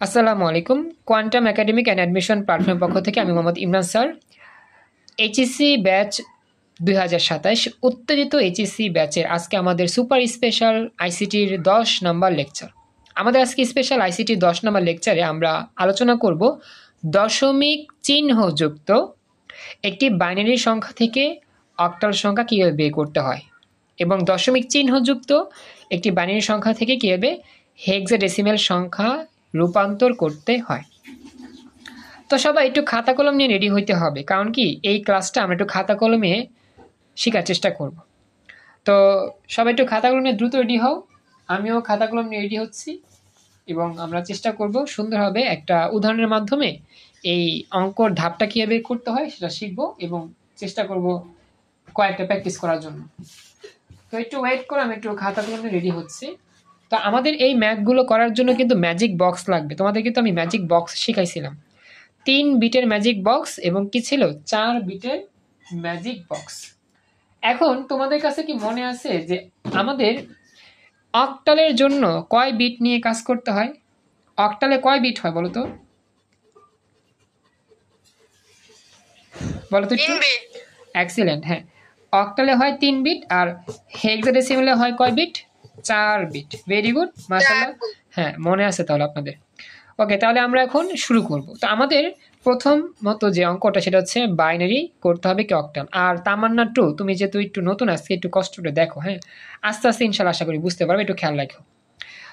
আসসালামু আলাইকুম। Quantum academic and admission প্ল্যাটফর্মের পক্ষ থেকে আমি Mohammad Imran sir. HSC batch 2027 উত্তেজিত এইচএসসি ব্যাচের আজকে আমাদের সুপার স্পেশাল আইসিটির 10 নম্বর লেকচার। আমাদের আজকে স্পেশাল আইসিটির 10 নম্বর লেকচারে আমরা আলোচনা করব দশমিক চিহ্নযুক্ত একটি বাইনারি সংখ্যা থেকে অক্টাল সংখ্যা কীভাবে বের করতে হয় এবং দশমিক চিহ্নযুক্ত একটি বাইনারি সংখ্যা থেকে কীভাবে হেক্সাডেসিমেল সংখ্যা রূপান্তর করতে হয়। তো সবাই একটু খাতা কলম নিয়ে রেডি হইতে হবে, কারণ কি এই ক্লাসটা আমরা একটু খাতা কলমে শেখার চেষ্টা করব। তো সবাই একটু খাতা কলম নিয়ে দ্রুত রেডি হও, আমিও খাতা কলম নিয়ে রেডি হচ্ছি এবং আমরা চেষ্টা করব সুন্দরভাবে একটা উদাহরণের মাধ্যমে এই অঙ্কর ধাপটা কীভাবে করতে হয় সেটা শিখবো এবং চেষ্টা করব কয়েকটা প্র্যাকটিস করার জন্য। তো একটু ওয়েট করে আমি একটু খাতা কলম নিয়ে রেডি হচ্ছি। তো আমাদের এই ম্যাথগুলো করার জন্য কিন্তু ম্যাজিক বক্স লাগবে। তোমাদের কিন্তু আমি ম্যাজিক বক্স শিখাইছিলাম, 3 বিটের ম্যাজিক বক্স এবং কি ছিল 4 বিটের ম্যাজিক বক্স। এখন তোমাদের কাছে কি মনে আছে যে আমাদের অক্টালের জন্য কয় বিট নিয়ে কাজ করতে হয়? অক্টালে কয় বিট হয় বলো তো? বলো তো একটু। এক্সিলেন্ট, হ্যাঁ, অক্টালে হয় 3 বিট আর হেক্সাডেসিমেলে হয় কয় বিট? 4 বিট। ভেরি গুড, মাশাআল্লাহ। হ্যাঁ, মনে আছে তাহলে আপনাদের। ওকে, তাহলে আমরা এখন শুরু করব। তো আমাদের প্রথম মতো যে অঙ্কটা সেটা হচ্ছে বাইনারি করতে হবে কি অক্টাল। আর তামান্না টু, তুমি যেহেতু একটু নতুন আজকে একটু কষ্ট করে দেখো, হ্যাঁ, আস্তে আস্তে ইনশাল্লাহ আশা করি বুঝতে পারবে, একটু খেয়াল রাখো।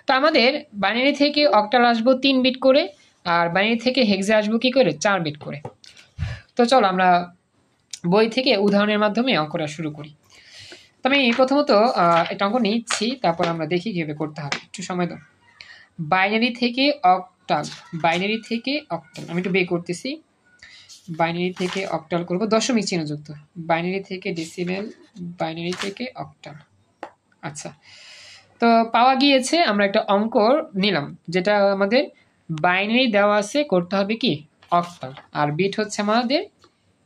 তো আমাদের বাইনারি থেকে অক্টাল আসবো 3 বিট করে, আর বাইনারি থেকে হেক্সা আসবো কি করে 4 বিট করে। তো চলো আমরা বই থেকে উদাহরণের মাধ্যমে অঙ্কটা শুরু করি। তো আমি প্রথমত একটা অঙ্ক নিচ্ছি, তারপর আমরা দেখি কিভাবে করতে হবে। একটু সময় দাও। বাইনারি থেকে অক্টাল, বাইনারি থেকে অক্টাল আমি একটু বের করতেছি। বাইনারি থেকে অক্টাল করব দশমিক চিহ্নযুক্ত, বাইনারি থেকে ডেসিমেল, বাইনারি থেকে অক্টাল। আচ্ছা, তো পাওয়া গিয়েছে, আমরা একটা অঙ্ক নিলাম যেটা আমাদের বাইনারি দেওয়া আছে, করতে হবে কি অক্টাল, আর বিট হচ্ছে আমাদের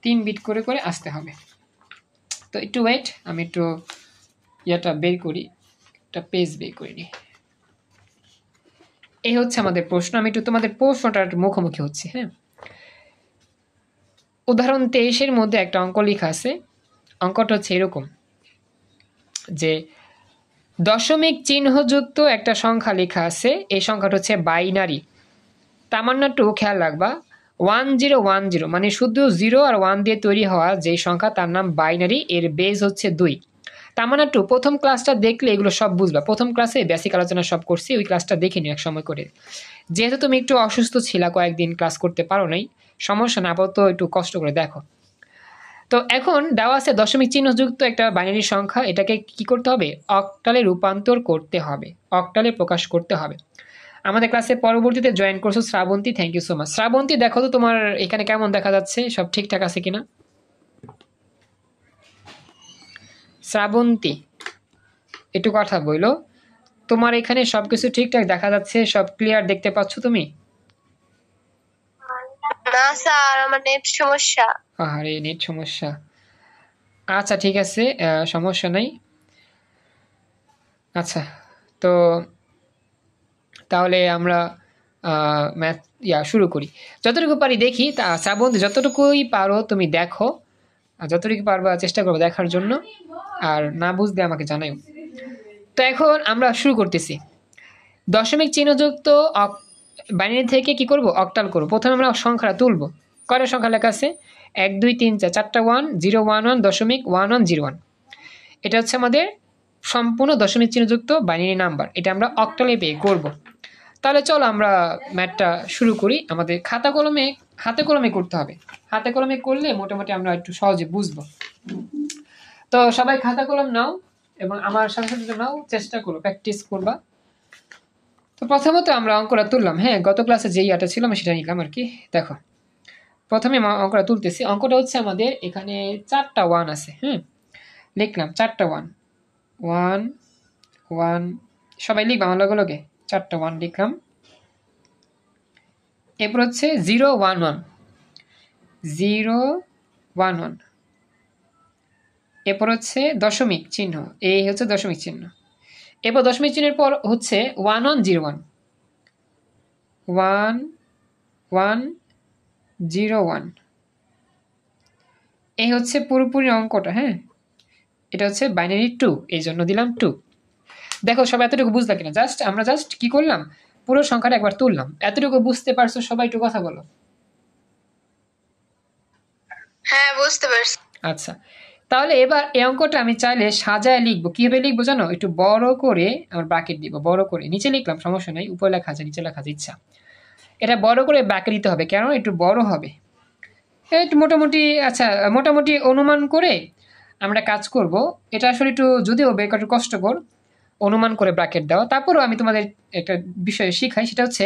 3 বিট করে করে আসতে হবে। তো একটু ওয়েট, আমি একটু ইয়েটা বের করি, একটা পেজ বের করে নিই। এই হচ্ছে আমাদের প্রশ্ন, আমি একটু তোমাদের প্রশ্নটার মুখোমুখি হচ্ছি। হ্যাঁ, উদাহরণ 23-এর মধ্যে একটা অঙ্ক লেখা আছে। অঙ্কটা হচ্ছে এরকম যে দশমিক চিহ্নযুক্ত একটা সংখ্যা লেখা আছে, এই সংখ্যাটা হচ্ছে বাইনারি। তামান্না টু, খেয়াল রাখবা 1010 মানে শুধু 0 আর 1 দিয়ে তৈরি হওয়া যে সংখ্যা তার নাম বাইনারি, এর বেজ হচ্ছে 2। তামান্না টু, প্রথম ক্লাসটা দেখলে এগুলো সব বুঝবা, প্রথম ক্লাসে বেসিক আলোচনা সব করছি, ওই ক্লাসটা দেখে নিও এক সময় করে। যেহেতু তুমি একটু অসুস্থ ছিলা, কয়েকদিন ক্লাস করতে পারো নাই, সমস্যা না, আপাতত একটু কষ্ট করে দেখো। তো এখন দেওয়া আছে দশমিক চিহ্নযুক্ত একটা বাইনারি সংখ্যা, এটাকে কি করতে হবে? অক্টালে রূপান্তর করতে হবে, অক্টালে প্রকাশ করতে হবে। আমাদের ক্লাসে পরবর্তীতে জয়েন করছো Srabanti, thank you so much. Srabanti, দেখো তো তোমার এখানে কেমন দেখা যাচ্ছে, সব ঠিকঠাক আছে কিনা? শ্রাবন্তী, একটু কথা বইলো, তোমার এখানে সবকিছু ঠিকঠাক দেখা যাচ্ছে, সব ক্লিয়ার দেখতে পাচ্ছ তুমি? না স্যার, আমার নেট সমস্যা। আরে নেট সমস্যা, আচ্ছা ঠিক আছে, সমস্যা নাই। আচ্ছা, তো তাহলে আমরা ম্যাথ শুরু করি, যতটুকু পারি দেখি। তা শ্রাবন্তী, যতটুকুই পারো তুমি দেখো, আর যতটুকু পারবা চেষ্টা করবো দেখার জন্য, আর না বুঝলে আমাকে জানাই। তো এখন আমরা শুরু করতেছি। দশমিক চিহ্নযুক্ত বাইনারি থেকে কি করব? অক্টাল করব। প্রথমে আমরা সংখ্যাটা তুলব। কয়টা সংখ্যা লেখা আছে? 1 2 3 4, 4টা 1, 0 1 1 দশমিক 1 1 0 1। এটা হচ্ছে আমাদের সম্পূর্ণ দশমিক চিহ্নযুক্ত বাইনারি নাম্বার, এটা আমরা অক্টালে পে করব। তাহলে চলো আমরা ম্যাথটা শুরু করি। আমাদের খাতা কলমে, হাতে কলমে করতে হবে, হাতে কলমে করলে মোটামুটি আমরা একটু সহজে বুঝবো। তো সবাই খাতা কলম নাও এবং আমার সাথে সাথে নাও, চেষ্টা করো, প্র্যাকটিস করবা। তো প্রথমত আমরা অঙ্কটা তুললাম। হ্যাঁ, গত ক্লাসে যেই আটা ছিল আমি সেটা নিলাম আর কি। দেখো, প্রথমে অঙ্কটা তুলতেছি। অঙ্কটা হচ্ছে আমাদের এখানে 4টা 1 আছে। হ্যাঁ, লিখলাম 4টা 1 1 1, সবাই লিখবা আমার লগে লগে, 4টা 1 লিখলাম। এরপর হচ্ছে 0 1 1, 0 1 1। এরপর হচ্ছে দশমিক চিহ্ন, এই হচ্ছে দশমিক চিহ্ন। এরপর দশমিক চিহ্নের পর হচ্ছে 1 1 0 1, 1101 এই হচ্ছে পুরোপুরি অঙ্কটা। হ্যাঁ, এটা হচ্ছে বাইনারি 2, এই জন্য দিলাম 2। দেখো সবাই এতটুকু বুঝলা কিনা? আমরা জাস্ট কি করলাম, পুরো সংখ্যাটা একবার তুললাম। এতটুকু বুঝতে পারছো সবাই? একটু কথা বলো। হ্যাঁ, বুঝতে পারছি। আচ্ছা, তাহলে এবার এই অঙ্কটা আমি চাইলে সাজায় লিখবো। কিভাবে লিখবো জানো? একটু বড় করে আমার ব্র্যাকেট দিব, বড় করে নিচে লিখলাম, সমস্যা নাই, উপরে লেখা আছে নিচে লেখা আছে ইচ্ছা। এটা বড় করে ব্র্যাকেট দিতে হবে, কেন? একটু বড় হবে, একটু মোটামুটি। আচ্ছা, মোটামুটি অনুমান করে আমরা কাজ করব। এটা আসলে একটু যদিও একটু কষ্টকর অনুমান করে ব্র্যাকেট দেওয়া, তারপরেও আমি তোমাদের একটা বিষয় শিখাই, সেটা হচ্ছে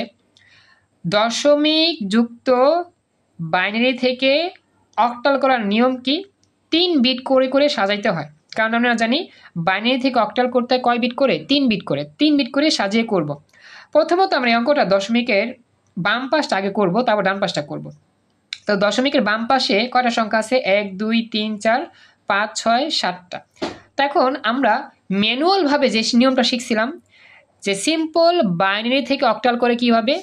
দশমিক যুক্ত বাইনারি থেকে অক্টাল করার নিয়ম কি? 3 বিট করে করে সাজাইতে হয়। কারণ আমরা জানি বাইনারি থেকে অক্টাল করতে হয় কয় বিট করে? 3 বিট করে। 3 বিট করে সাজিয়ে করব। প্রথমত আমরা এই অঙ্কটা দশমিকের বাম পাশটা আগে করব, তারপর ডান পাশটা করব। তো দশমিকের বাম পাশে কয়টা সংখ্যা আছে? 1 2 3 4 5 6 7টা। তখন আমরা ম্যানুয়াল ভাবে যে নিয়মটা শিখছিলাম, যে সিম্পল বাইনারি থেকে অক্টাল করে কিভাবে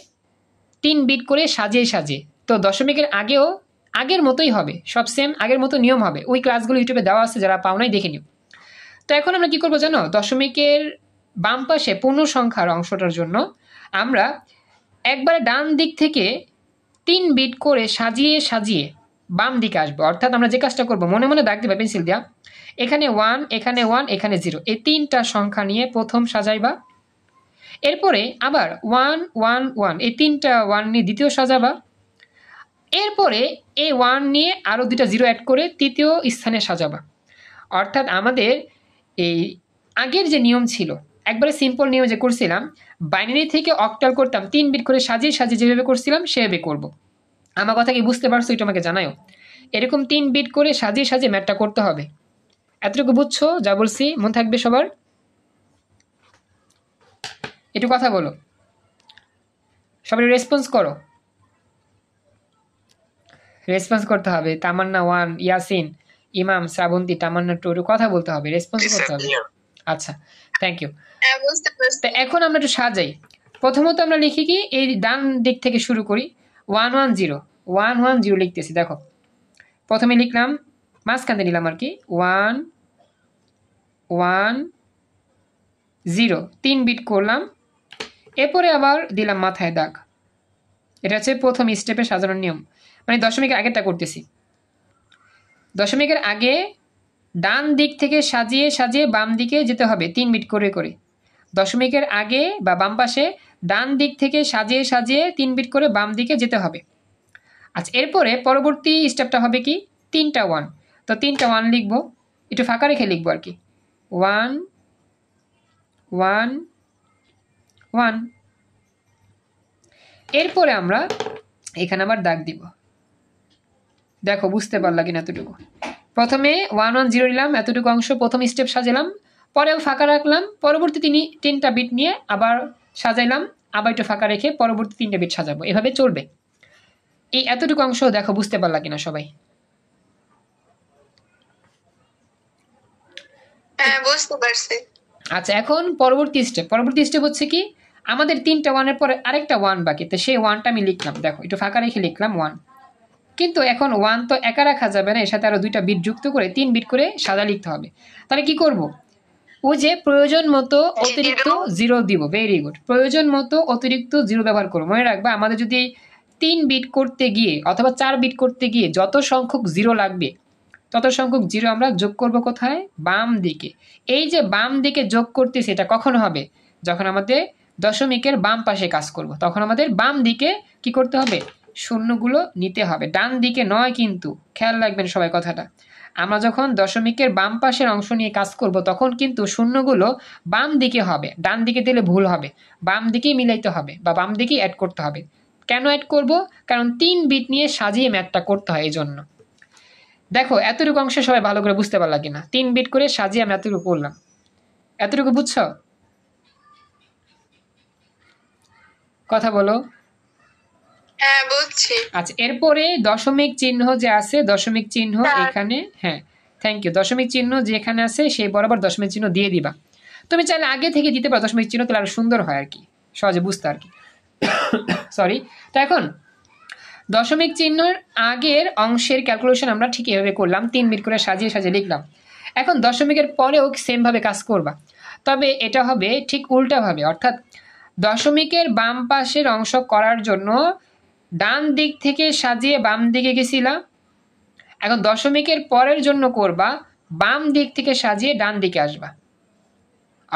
3 বিট করে সাজিয়ে সাজিয়ে, তো দশমিকের আগেও আগের মতোই হবে, সব সেম আগের মতো নিয়ম হবে। ওই ক্লাসগুলো ইউটিউবে দেওয়া আছে, যারা পাও নাই দেখে নিও। তো এখন আমরা কি করবো জানো? দশমিকের বাম পাশে পূর্ণ সংখ্যার অংশটার জন্য আমরা একবারে ডান দিক থেকে 3 বিট করে সাজিয়ে সাজিয়ে বাম দিকে আসবো। অর্থাৎ আমরা যে কাজটা করবো, মনে মনে দাগ দিবা পেন্সিল দিয়া, এখানে 1 এখানে 1 এখানে 0, এই 3টা সংখ্যা নিয়ে প্রথম সাজাইবা। এরপরে আবার 1 1 1, এই 3টা 1 নিয়ে দ্বিতীয় সাজাবা। এরপরে এই 1 নিয়ে আরো 2টা 0 অ্যাড করে তৃতীয় স্থানে সাজাবা। অর্থাৎ আমাদের এই আগের যে নিয়ম ছিল, একবারে সিম্পল নিয়ম যে করছিলাম, বাইনারি থেকে অক্টাল করতাম 3 বিট করে সাজিয়ে সাজিয়ে যেভাবে করছিলাম সেভাবে করব। আমার কথা কি বুঝতে পারছো? এটা আমাকে জানাও। এরকম 3 বিট করে সাজিয়ে সাজিয়ে ম্যাথটা করতে হবে। এতটুকু বুঝছো যা বলছি? মন থাকবে সবার? একটু কথা বলো, সবাই রেসপন্স করো। রেসপন্স করতে হবে। তামান্না 1, ইয়াসিন, ইমাম, শ্রাবন্তী, তামান্না 2, একটু কথা বলতে হবে, রেসপন্স করতে হবে। আচ্ছা, থ্যাংক ইউ। হ্যাঁ, বুঝতে পারছি। তো এখন আমরা একটু সাজাই। প্রথমত আমরা লিখি কি, এই ডান দিক থেকে শুরু করি। 1 1 0 1 1 0 লিখতেছি। দেখো প্রথমে লিখলাম, মাঝখানে নিলাম আর কি, 1 1 0, 3 বিট করলাম। এরপরে আবার দিলাম মাথায় দাগ। এটা হচ্ছে প্রথম স্টেপে সাজানোর নিয়ম, মানে দশমিকের আগেরটা করতেছি। দশমিকের আগে ডান দিক থেকে সাজিয়ে সাজিয়ে বাম দিকে যেতে হবে 3 বিট করে করে। দশমিকের আগে বা বাম পাশে ডান দিক থেকে সাজিয়ে সাজিয়ে 3 বিট করে বাম দিকে যেতে হবে। আচ্ছা, এরপরে পরবর্তী স্টেপটা হবে কি, 3টা 1। তো 3টা 1 লিখবো, একটু ফাঁকা রেখে লিখবো আর কি। 1 1 1। এরপরে আমরা এখানে আবার দাগ দিব। দেখো বুঝতে পারলা কিনা এতটুকু? প্রথমে 1 1 0 নিলাম, এতটুকু অংশ প্রথম স্টেপ সাজালাম, পরেও ফাঁকা রাখলাম, পরবর্তী 3টা বিট নিয়ে আবার সাজাইলাম, আবার একটু ফাঁকা রেখে পরবর্তী 3টা বিট সাজাবো, এভাবে চলবে। এই এতটুকু অংশ দেখো বুঝতে পারলা কিনা সবাই? হ্যাঁ, বুঝতে পারছি। আচ্ছা, এখন পরবর্তী স্টেপ হচ্ছে কি, আমাদের 3টা 1-এর পরে আরেকটা 1 বাকি, তো সেই 1টা আমি লিখলাম। দেখো একটু ফাঁকা রেখে লিখলাম 1। কিন্তু এখন 1 তো একা রাখা যাবে না, এর সাথে আরো 2টা বিট যুক্ত করে 3 বিট করে সাজা লিখতে হবে। তাহলে কি করব? ওই যে প্রয়োজন মতো অতিরিক্ত 0 দিব। ভেরি গুড, প্রয়োজন মতো অতিরিক্ত 0 ব্যবহার করব। মনে রাখবা, আমাদের যদি 3 বিট করতে গিয়ে অথবা 4 বিট করতে গিয়ে যত সংখ্যক 0 লাগবে, তত সংখ্যক 0 আমরা যোগ করব কোথায়? বাম দিকে। এই যে বাম দিকে যোগ করতেছি, এটা কখন হবে? যখন আমাদের দশমিকের বাম পাশে কাজ করব, তখন আমাদের বাম দিকে কি করতে হবে? শূন্যগুলো নিতে হবে, ডান দিকে নয় কিন্তু। খেয়াল রাখবেন সবাই কথাটা। আমরা যখন দশমিকের বাম পাশের অংশ নিয়ে কাজ করব, তখন কিন্তু শূন্যগুলো বাম দিকে হবে, ডান দিকে দিলে ভুল হবে। বাম দিকেই মিলাইতে হবে বা বাম দিকেই অ্যাড করতে হবে। কেন অ্যাড করব? কারণ 3 বিট নিয়ে সাজিয়ে ম্যাথটা করতে হয়, এই জন্য। দেখো এতটুকু অংশ সবাই ভালো করে বুঝতে পারলা কিনা? 3 বিট করে সাজিয়ে আমি এতটুকু করলাম। এতটুকু বুঝছো? কথা বলো। হ্যাঁ, বুঝছি। আচ্ছা, এরপরে দশমিক চিহ্ন যে আছে, দশমিক চিহ্ন এখানে, হ্যাঁ থ্যাংক ইউ, দশমিক চিহ্ন যেখানে আছে সেই বরাবর দশমিক চিহ্ন দিয়ে দিবা। তুমি চাইলে আগে থেকে দিতে পারো দশমিক চিহ্ন, তাহলে আরো সুন্দর হয় আর কি, সহজে বুঝতে আর কি। সরি। তো এখন দশমিক চিহ্নের আগের অংশের ক্যালকুলেশন আমরা ঠিক এভাবে করলাম, 3 বিট করে সাজিয়ে সাজিয়ে লিখলাম। এখন দশমিকের পরেও সেমভাবে কাজ করবা, তবে এটা হবে ঠিক উল্টাভাবে, অর্থাৎ দশমিকের বাম পাশের অংশ করার জন্য ডান দিক থেকে সাজিয়ে বাম দিকে গেছিলাম, এখন দশমিকের পরের জন্য করবা বাম দিক থেকে সাজিয়ে ডান দিকে আসবা,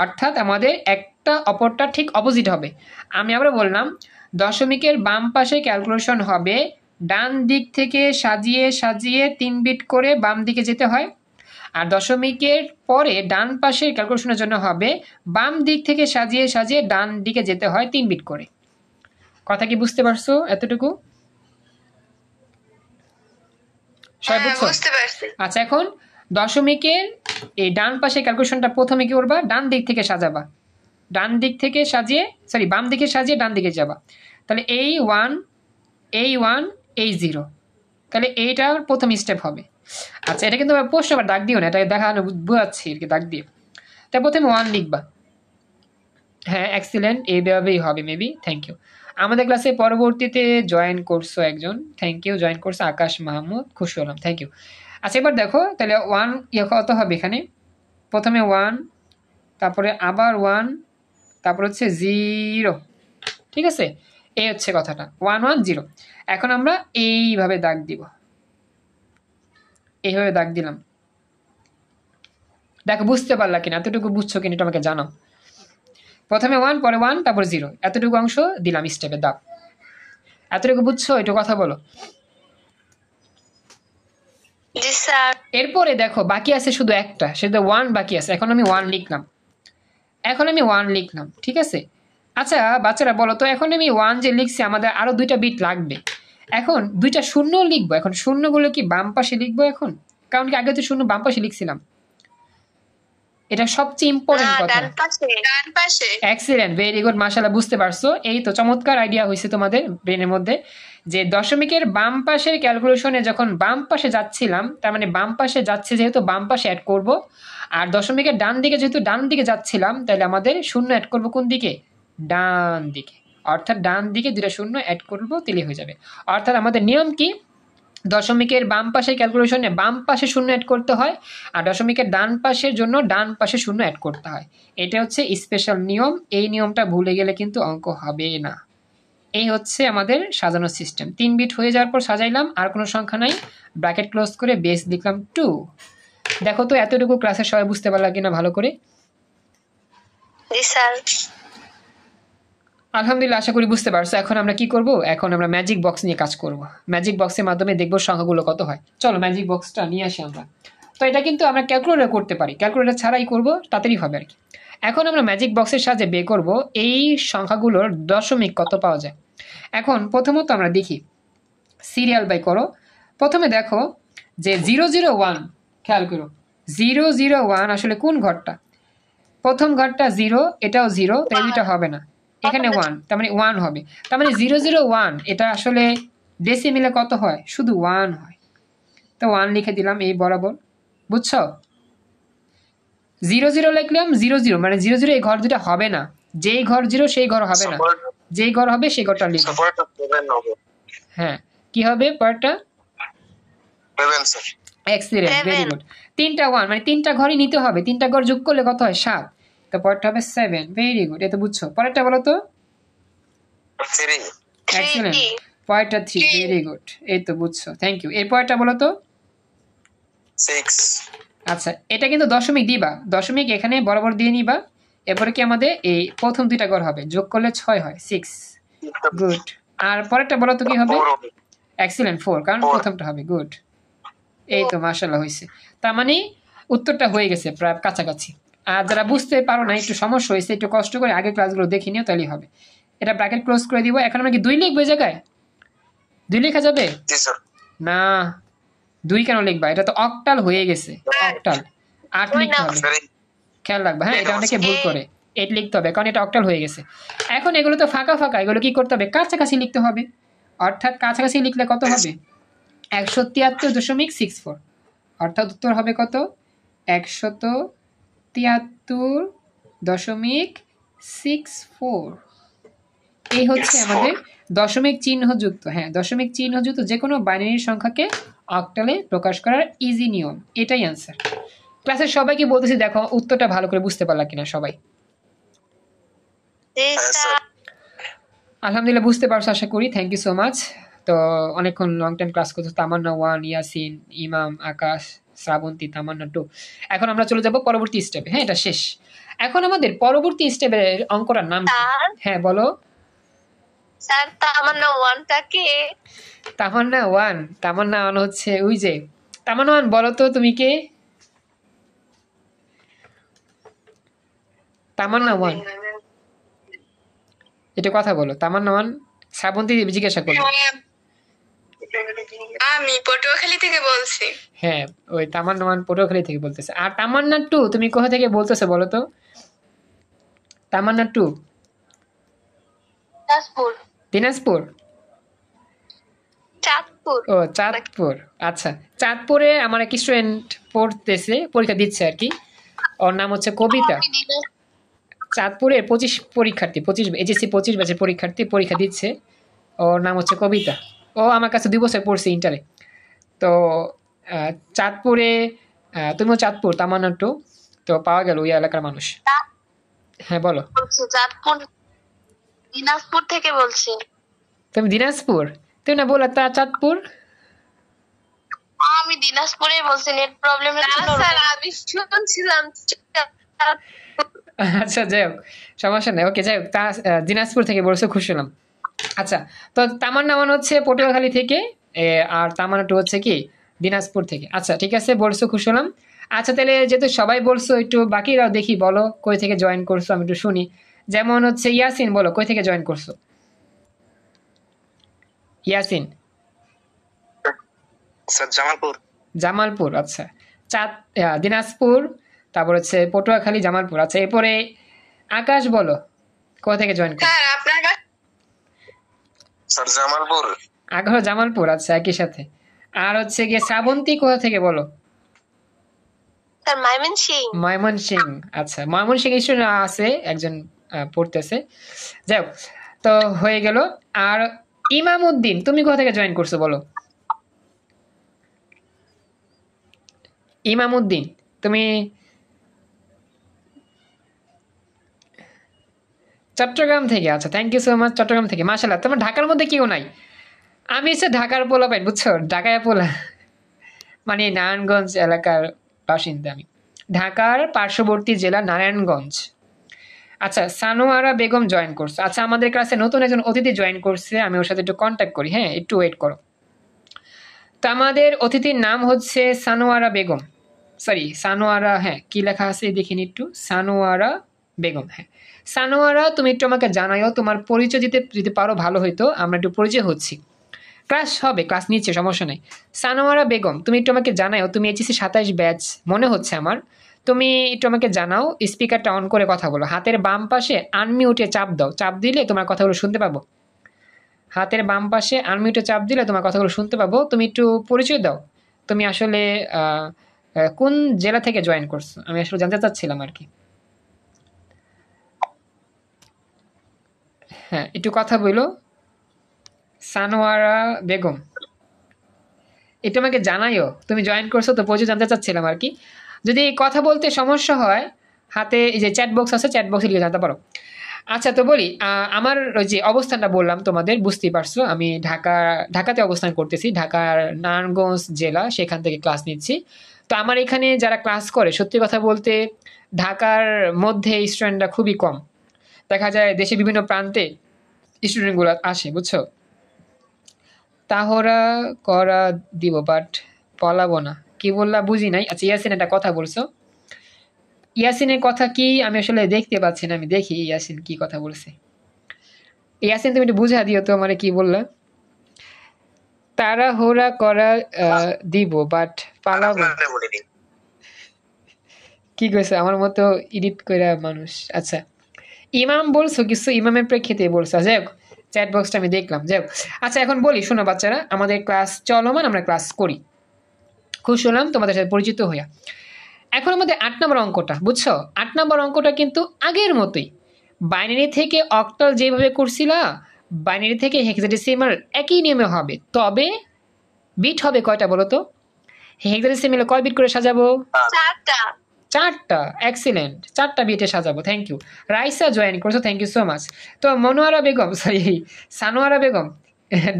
অর্থাৎ আমাদের একটা অপরটা ঠিক অপোজিট হবে। আমি আবার বললাম, দশমিকের বাম পাশে ক্যালকুলেশন হবে ডান দিক থেকে সাজিয়ে সাজিয়ে 3 বিট করে বাম দিকে যেতে হয়, আর দশমিকের পরে ডান পাশের ক্যালকুলেশনের জন্য হবে বাম দিক থেকে সাজিয়ে সাজিয়ে ডান দিকে যেতে হয় 3 বিট করে। কথা কি বুঝতে পারছো এতটুকু? সবাই বুঝছো? বুঝতে পারছি। আচ্ছা, এখন দশমিকের এই ডান পাশে ক্যালকুলেশনটা প্রথমে কি করবা, ডান দিক থেকে সাজাবা, ডান দিক থেকে সাজিয়ে সরি বাম দিকে সাজিয়ে ডান দিকে যাবা, তাহলে এই 1 এই 1 এই 0, তাহলে এইটার প্রথম স্টেপ হবে। আচ্ছা, এটা কিন্তু প্রশ্ন আবার দাগ দিও না, এটা দেখানো বোঝাচ্ছি আর কি দাগ দিয়ে। তাই প্রথমে 1 লিখবা। হ্যাঁ, এক্সিলেন্ট, এইভাবেই হবে মেবি। Thank you. আমাদের ক্লাসে পরবর্তীতে জয়েন করছো একজন, থ্যাংক ইউ, জয়েন করছো আকাশ মাহমুদ, খুশি হলাম, থ্যাংক ইউ। আচ্ছা, এবার দেখো তাহলে 1 কত হবে এখানে, প্রথমে 1, তারপরে আবার 1, তারপর হচ্ছে 0, ঠিক আছে? এই হচ্ছে কথাটা, 1 1 0। এখন আমরা এইভাবে দাগ দিব, এইভাবে দাগ দিলাম। দেখো বুঝতে পারলা কিনা, এতটুকু বুঝছো কিনা এটা আমাকে জানাও। প্রথমে 1, পরে 1, তারপর 0, এতটুকু অংশ দিলাম স্টেপে দাগ। এতটুকু বুঝছো? একটু কথা বলো। জি স্যার। এরপরে দেখো বাকি আছে শুধু একটা, সেটা 1 বাকি আছে। এখন আমি 1 লিখলাম, ঠিক আছে? আচ্ছা বাচ্চারা বলো তো, এখন আমি 1 যে লিখছি, আমাদের আরো 2টা বিট লাগবে। এখন 2টা শূন্য লিখবো, এখন শূন্যগুলো কি বাম পাশে লিখবো এখন? কারণ কি আগে তো শূন্য বাম পাশে লিখছিলাম, এটা সবচেয়ে ইম্পর্টেন্ট কথা। ডান পাশে। এক্সিলেন্ট, ভেরি গুড, মাশাআল্লাহ, বুঝতে পারছো। এই তো চমৎকার আইডিয়া হয়েছে তোমাদের ব্রেনের মধ্যে, যে দশমিকের বাম পাশের ক্যালকুলেশনে যখন বাম পাশে যাচ্ছিলাম, তার মানে বাম পাশে যাচ্ছে যেহেতু বাম পাশে অ্যাড করব, আর দশমিকের ডান দিকে যেহেতু ডান দিকে যাচ্ছিলাম, তাহলে আমাদের শূন্য অ্যাড করব কোন দিকে, ডান দিকে, অর্থাৎ ডান দিকে 2টা শূন্য অ্যাড করব, তাহলে হয়ে যাবে। অর্থাৎ আমাদের নিয়ম কি, দশমিকের বাম পাশের ক্যালকুলেশনে বাম পাশে শূন্য অ্যাড করতে হয়, আর দশমিকের ডান পাশের জন্য ডান পাশে শূন্য অ্যাড করতে হয়। এটা হচ্ছে স্পেশাল নিয়ম, এই নিয়মটা ভুলে গেলে কিন্তু অঙ্ক হবে না। এই হচ্ছে আমাদের সাজানোর সিস্টেম। 3 বিট হয়ে যাওয়ার পর সাজাইলাম, আর কোনো সংখ্যা নাই, ব্র্যাকেট ক্লোজ করে বেস লিখলাম 2। দেখো তো এতটুকু ক্লাসে সবাই বুঝতে পারলা কিনা ভালো করে? জি স্যার। আলহামদুলিল্লাহ, আশা করি বুঝতে পারছো। এখন আমরা কি করব, এখন আমরা ম্যাজিক বক্স নিয়ে কাজ করব। ম্যাজিক বক্সের মাধ্যমে দেখবো সংখ্যাগুলো কত হয়। চলো ম্যাজিক বক্সটা নিয়ে আসি আমরা। তো এটা কিন্তু আমরা ক্যালকুলেটর করতে পারি, ক্যালকুলেটর ছাড়াই করব, তাড়াতাড়ি হবে আর কি। এখন আমরা ম্যাজিক বক্সের সাহায্যে বের করব এই সংখ্যাগুলোর দশমিক কত পাওয়া যায়। এখন প্রথমত আমরা দেখি, সিরিয়াল বাই করো। প্রথমে দেখো যে 001, খেয়াল করো 001 আসলে কোন ঘরটা, প্রথম ঘরটা 0, এটাও 0, তাই দুইটা হবে না, এখানে 1, তার মানে 1 হবে। তার মানে 001 এটা আসলে ডেসিমিলে কত হয়, শুধু 1 হয়, তো 1 লিখে দিলাম এই বরাবর, বুঝছো? 00 লিখলাম, 00 মানে 00 এই ঘর দুটা হবে না, যেই ঘর 0 সেই ঘর হবে না, যেই ঘর হবে সেই ঘরটা লিখব। হ্যাঁ, কি হবে পরেরটা? 7 স্যার। Excellent, very good. 3টা 1 মানে 3টা ঘরই নিতে হবে, 3টা ঘর যোগ করলে কত হয়, 7, তো পরেরটা হবে 7, ভেরি গুড, এটা বুঝছো। পরেরটা বলো তো? 3। এক্সিলেন্ট, পরেরটা 3, ভেরি গুড, এই তো বুঝছো, থ্যাংক ইউ। এর পরেরটা বলো তো? 6। আচ্ছা, এটা কিন্তু দশমিক দিবা, দশমিক এখানে বরাবর দিয়ে নিবা। এরপরে কি আমাদের এই প্রথম 2টা ঘর হবে, যোগ করলে 6 হয়, 6, গুড। আর পরেরটা বলো তো কি হবে? এক্সিলেন্ট, 4, কারণ প্রথমটা হবে, গুড, এই তো মাশাআল্লাহ হয়েছে। তার মানে উত্তরটা হয়ে গেছে প্রায় কাছাকাছি। আর যারা বুঝতে পারো না, একটু সমস্যা হয়েছে, একটু কষ্ট করে আগের ক্লাসগুলো দেখে নিও, তাহলেই হবে। এটা ব্র্যাকেট ক্লোজ করে দিব। এখন আমরা কি 2 লিখবো এই জায়গায়? 2 লেখা যাবে না, 2 কেন লিখবা, এটা তো অক্টাল হয়ে গেছে, অক্টাল 8 লিখতে হবে, খেয়াল রাখবা। হ্যাঁ, এটা অনেকে ভুল করে, 8 লিখতে হবে, কারণ এটা অক্টাল হয়ে গেছে। এখন এগুলো তো ফাঁকা ফাঁকা, এগুলো কি করতে হবে, কাছাকাছি লিখতে হবে। অর্থাৎ কাছাকাছি লিখলে কত হবে, 173.64, অর্থাৎ উত্তর হবে কত, 173.64। এই হচ্ছে It's আমাদের 4. দশমিক চিহ্নযুক্ত, হ্যাঁ দশমিক চিহ্নযুক্ত যে কোনো বাইনারি সংখ্যাকে অক্টালে প্রকাশ করার ইজি নিয়ম, এটাই অ্যান্সার। ক্লাসের সবাইকে বলতেছি, দেখো উত্তরটা ভালো করে বুঝতে পারলা কিনা সবাই। Yes, sir. আলহামদুলিল্লাহ বুঝতে পারছো আশা করি, থ্যাংক ইউ সো মাচ। তো অনেকক্ষণ লং টাইম ক্লাস করছো, তামান্না 1, ইয়াসিন, ইমাম, আকাশ, শ্রাবন্তী, তামান্না 2। এখন আমরা চলে যাব পরবর্তী স্টেপে। হ্যাঁ এটা শেষ। এখন আমাদের পরবর্তী স্টেপের অঙ্কটার নাম কি? হ্যাঁ বলো। স্যার তামান্না 1টা কে? তামান্না 1, তামান্না 1 হচ্ছে ওই যে তামান্না 1, বলো তো তুমি কে? তামান্না 1, এটা কথা বলো। তামান্না 1 শ্রাবন্তী জিজ্ঞাসা করলো। আমি পটুয়াখালী থেকে বলছি। হ্যাঁ ওই তামান্না 1 পটুয়াখালী থেকে বলতেছে। আর তামান্না 2 তুমি কোথা থেকে বলতেছো বলো তো? তামান্না 2 দিনাজপুর। দিনাজপুর? চাঁদপুর। ও চাঁদপুর, আচ্ছা। চাঁদপুরে আমার এক স্টুডেন্ট পড়তেছে, পরীক্ষা দিচ্ছে আর কি, ওর নাম হচ্ছে কবিতা। চাঁদপুরের 25 পরীক্ষার্থী, 25 এইচএসসি 25 ব্যাচের পরীক্ষার্থী পরীক্ষা দিচ্ছে, ওর নাম হচ্ছে কবিতা। ও আমার কাছে 2 বছর পড়ছে ইন্টারে। তো চাঁদপুরে, তুমিও চাঁদপুর, তামান্না 2, তো পাওয়া গেল ওই এলাকার মানুষ। হ্যাঁ বলো। চাঁদপুর, দিনাজপুর থেকে বলছি। তুমি দিনাজপুর? তুমি না বললা তা চাঁদপুর? আমি দিনাজপুরে বলছি, নেট প্রবলেমের জন্য। স্যার আমি শুনছিলাম। আচ্ছা যাই হোক, সমস্যা নেই। ওকে যাই হোক, তা দিনাজপুর থেকে বলছো, খুশি হলাম। আচ্ছা, তো তামান্না 1 হচ্ছে পটুয়াখালী থেকে, আর তামান্না 2 হচ্ছে কি দিনাজপুর থেকে। আচ্ছা ঠিক আছে, বলছো, খুশি হলাম। আচ্ছা তাহলে যেহেতু সবাই বলছো, একটু বাকিরাও দেখি বলো কই থেকে জয়েন করছো, আমি একটু শুনি। যেমন হচ্ছে ইয়াসিন, বলো কই থেকে জয়েন করছো? ইয়াসিন? স্যার জামালপুর। জামালপুর, আচ্ছা। দিনাজপুর, তারপর হচ্ছে পটুয়াখালী, জামালপুর। আচ্ছা এরপরে আকাশ, বলো কোথা থেকে জয়েন করছো? স্যার আপনার স্যার জামালপুর। আগ্রহ জামালপুর, আচ্ছা একই সাথে। আর হচ্ছে গিয়ে শ্রাবন্তী কোথা থেকে বলো? স্যার ময়মনসিংহ। ময়মনসিংহ, আচ্ছা। ময়মনসিংহ স্টুডেন্ট আছে একজন, পড়তেছে। যাই হোক, তো হয়ে গেল। আর ইমাম উদ্দিন, তুমি কোথা থেকে জয়েন করছো বলো? ইমাম উদ্দিন তুমি চট্টগ্রাম থেকে, আচ্ছা thank you so much. Chittagong থেকে, মাশাআল্লাহ। তোমার ঢাকার মধ্যে কেউ নাই? আমি হচ্ছে ঢাকার পোলা পাই, বুঝছো, ঢাকায় পোলা, মানে নারায়ণগঞ্জ এলাকার বাসিন্দা আমি, ঢাকার পার্শ্ববর্তী জেলা নারায়ণগঞ্জ। আচ্ছা সানোয়ারা বেগম জয়েন করছে। আচ্ছা আমাদের ক্লাসে নতুন একজন অতিথি জয়েন করছে, আমি ওর সাথে একটু কন্ট্যাক্ট করি, হ্যাঁ একটু ওয়েট করো। তো আমাদের অতিথির নাম হচ্ছে সানোয়ারা বেগম, সরি সানোয়ারা, হ্যাঁ কি লেখা আছে দেখিনি একটু, সানোয়ারা বেগম। হ্যাঁ সানোয়ারা, তুমি একটু আমাকে জানাইও, তোমার পরিচয় দিতে যদি পারো ভালো হইতো, আমরা একটু পরিচয় হচ্ছি। ক্লাস হবে, ক্লাস নিচ্ছে, সমস্যা নেই। সানোয়ারা বেগম, তুমি একটু আমাকে জানাও, তুমি এইচএসসি 27 ব্যাচ মনে হচ্ছে আমার, তুমি একটু আমাকে জানাও, স্পিকারটা অন করে কথা বলো, হাতের বাম পাশে আনমিউটে চাপ দাও, চাপ দিলে তোমার কথাগুলো শুনতে পাবো। হাতের বাম পাশে আনমিউটে চাপ দিলে তোমার কথাগুলো শুনতে পাবো। তুমি একটু পরিচয় দাও, তুমি আসলে কোন জেলা থেকে জয়েন করছো, আমি আসলে জানতে চাচ্ছিলাম আর কি। হ্যাঁ একটু কথা বলো সানোয়ারা বেগম, একটু আমাকে জানাইও তুমি জয়েন করছো তো, পরিচয় জানতে চাচ্ছিলাম আর কি। যদি কথা বলতে সমস্যা হয়, হাতে এই যে চ্যাট বক্স আছে, চ্যাট বক্সে লিখে জানতে পারো। আচ্ছা তো বলি, আমার ওই যে অবস্থানটা বললাম তোমাদের, বুঝতেই পারছো আমি ঢাকাতে অবস্থান করতেছি, ঢাকার নারায়ণগঞ্জ জেলা, সেখান থেকে ক্লাস নিচ্ছি। তো আমার এখানে যারা ক্লাস করে, সত্যি কথা বলতে ঢাকার মধ্যে স্টুডেন্টরা খুবই কম, দেখা যায় দেশের বিভিন্ন প্রান্তে স্টুডেন্টগুলো আসে, বুঝছো। তাহরা করা দিব, বাট পলাবো না, কি বললা বুঝি নাই। আচ্ছা ইয়াসিন একটা কথা বলছো, ইয়াসিনের কথা কি আমি আসলে দেখতে পাচ্ছি না, আমি দেখি ইয়াসিন কি কথা বলছে। ইয়াসিন তুমি একটু বুঝা দিও তো আমারে, কি বললা? তাড়াহুড়া করা দিব, বাট পালাবো, কি কইছে আমার মতো এডিট কইরা মানুষ। আচ্ছা ইমাম বলছো কিছু, ইমামের প্রেক্ষিতে বলছো, যাই হোক চ্যাট বক্সটা আমি দেখলাম, যাই হোক। আচ্ছা এখন বলি, শোনো বাচ্চারা, আমাদের ক্লাস চলমান, আমরা ক্লাস করি, খুশি হলাম তোমাদের সাথে পরিচিত হইয়া। এখন আমাদের 8 নম্বর অঙ্কটা, বুঝছো, 8 নম্বর অঙ্কটা কিন্তু আগের মতোই, বাইনারি থেকে অক্টাল যেভাবে করছিলা বাইনারি থেকে হেক্সাডেসিমাল একই নিয়মে হবে, তবে বিট হবে কয়টা বলো তো? হেক্সাডেসিমালে কয় বিট করে সাজাবো? 4টা। 4টা। এক্সিলেন্ট, 4টা বিটে সাজাবো। Thank you. রাইসা জয়েন করছো, থ্যাংক ইউ সো মাচ। তো Monowara Begum, sorry Sanowara Begum,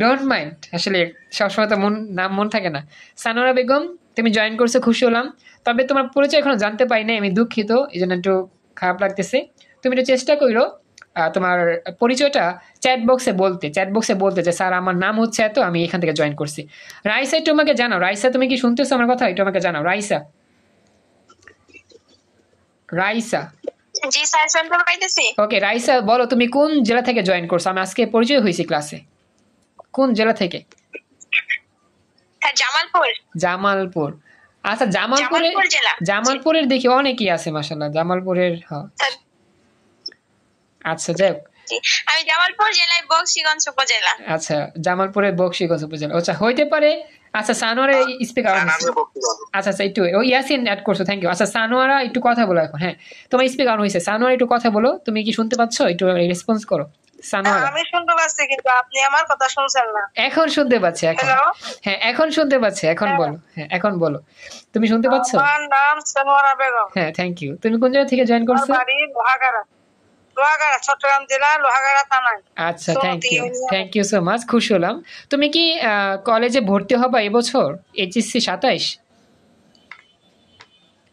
don't mind, আসলে সবসময় তো নাম মন থাকে না। সানোয়ারা বেগম তুমি জয়েন করছো, খুশি হলাম। তবে তোমার পরিচয় এখনো জানতে পারি না, আমি দুঃখিত, এই জন্য একটু খারাপ লাগতেছে। তুমি একটু চেষ্টা করো তোমার পরিচয়টা চ্যাট বক্সে বলতে যে স্যার আমার নাম হচ্ছে এত, আমি এখান থেকে জয়েন করছি। রাইসা একটু আমাকে জানাও, রাইসা তুমি কি শুনতেছো আমার কথা? একটু আমাকে জানাও রাইসা। রাইসা, জি স্যার, শুনতে পাইতেছি। ওকে রাইসা বলো তুমি কোন জেলা থেকে জয়েন করছো? আমি আজকে পরিচয় হয়েছি ক্লাসে, কোন জেলা থেকে? জামালপুর। জামালপুর। আচ্ছা জামালপুরের দেখি অনেকেই আছে মাশাআল্লাহ, জামালপুরের। আচ্ছা যাই হোক, আমি জামালপুর জেলায় বক্সিগঞ্জ উপজেলা। আচ্ছা জামালপুরের বক্সিগঞ্জ উপজেলা, আচ্ছা হইতে পারে। আচ্ছা সানোয়ারা স্পিকার, আচ্ছা একটু ও ইয়াসিন অ্যাড করছো, থ্যাংক ইউ। আচ্ছা সানোয়ারা একটু কথা বলো এখন। হ্যাঁ তোমার স্পিকার অন হয়েছে, সানোয়ারা একটু কথা বলো, তুমি কি শুনতে পাচ্ছ? একটু রেসপন্স করো সানোয়ারা। আমি শুনতে পাচ্ছি কিন্তু আপনি আমার কথা শুনছেন না। এখন শুনতে পাচ্ছি, এখন হ্যাঁ এখন শুনতে পাচ্ছি, এখন বলো। হ্যাঁ এখন বলো, তুমি শুনতে পাচ্ছ? আমার নাম সানোয়ারা বেগম। হ্যাঁ থ্যাংক ইউ। তুমি কোন জায়গা থেকে জয়েন করছো? বাড়ি লোহাগাড়া, চট্টগ্রাম জেলা লোহাগাড়া থানায়। আচ্ছা থ্যাংক ইউ সো মাচ, খুশি হলাম। তুমি কি কলেজে ভর্তি হবা এবছর এইচএসসি 27?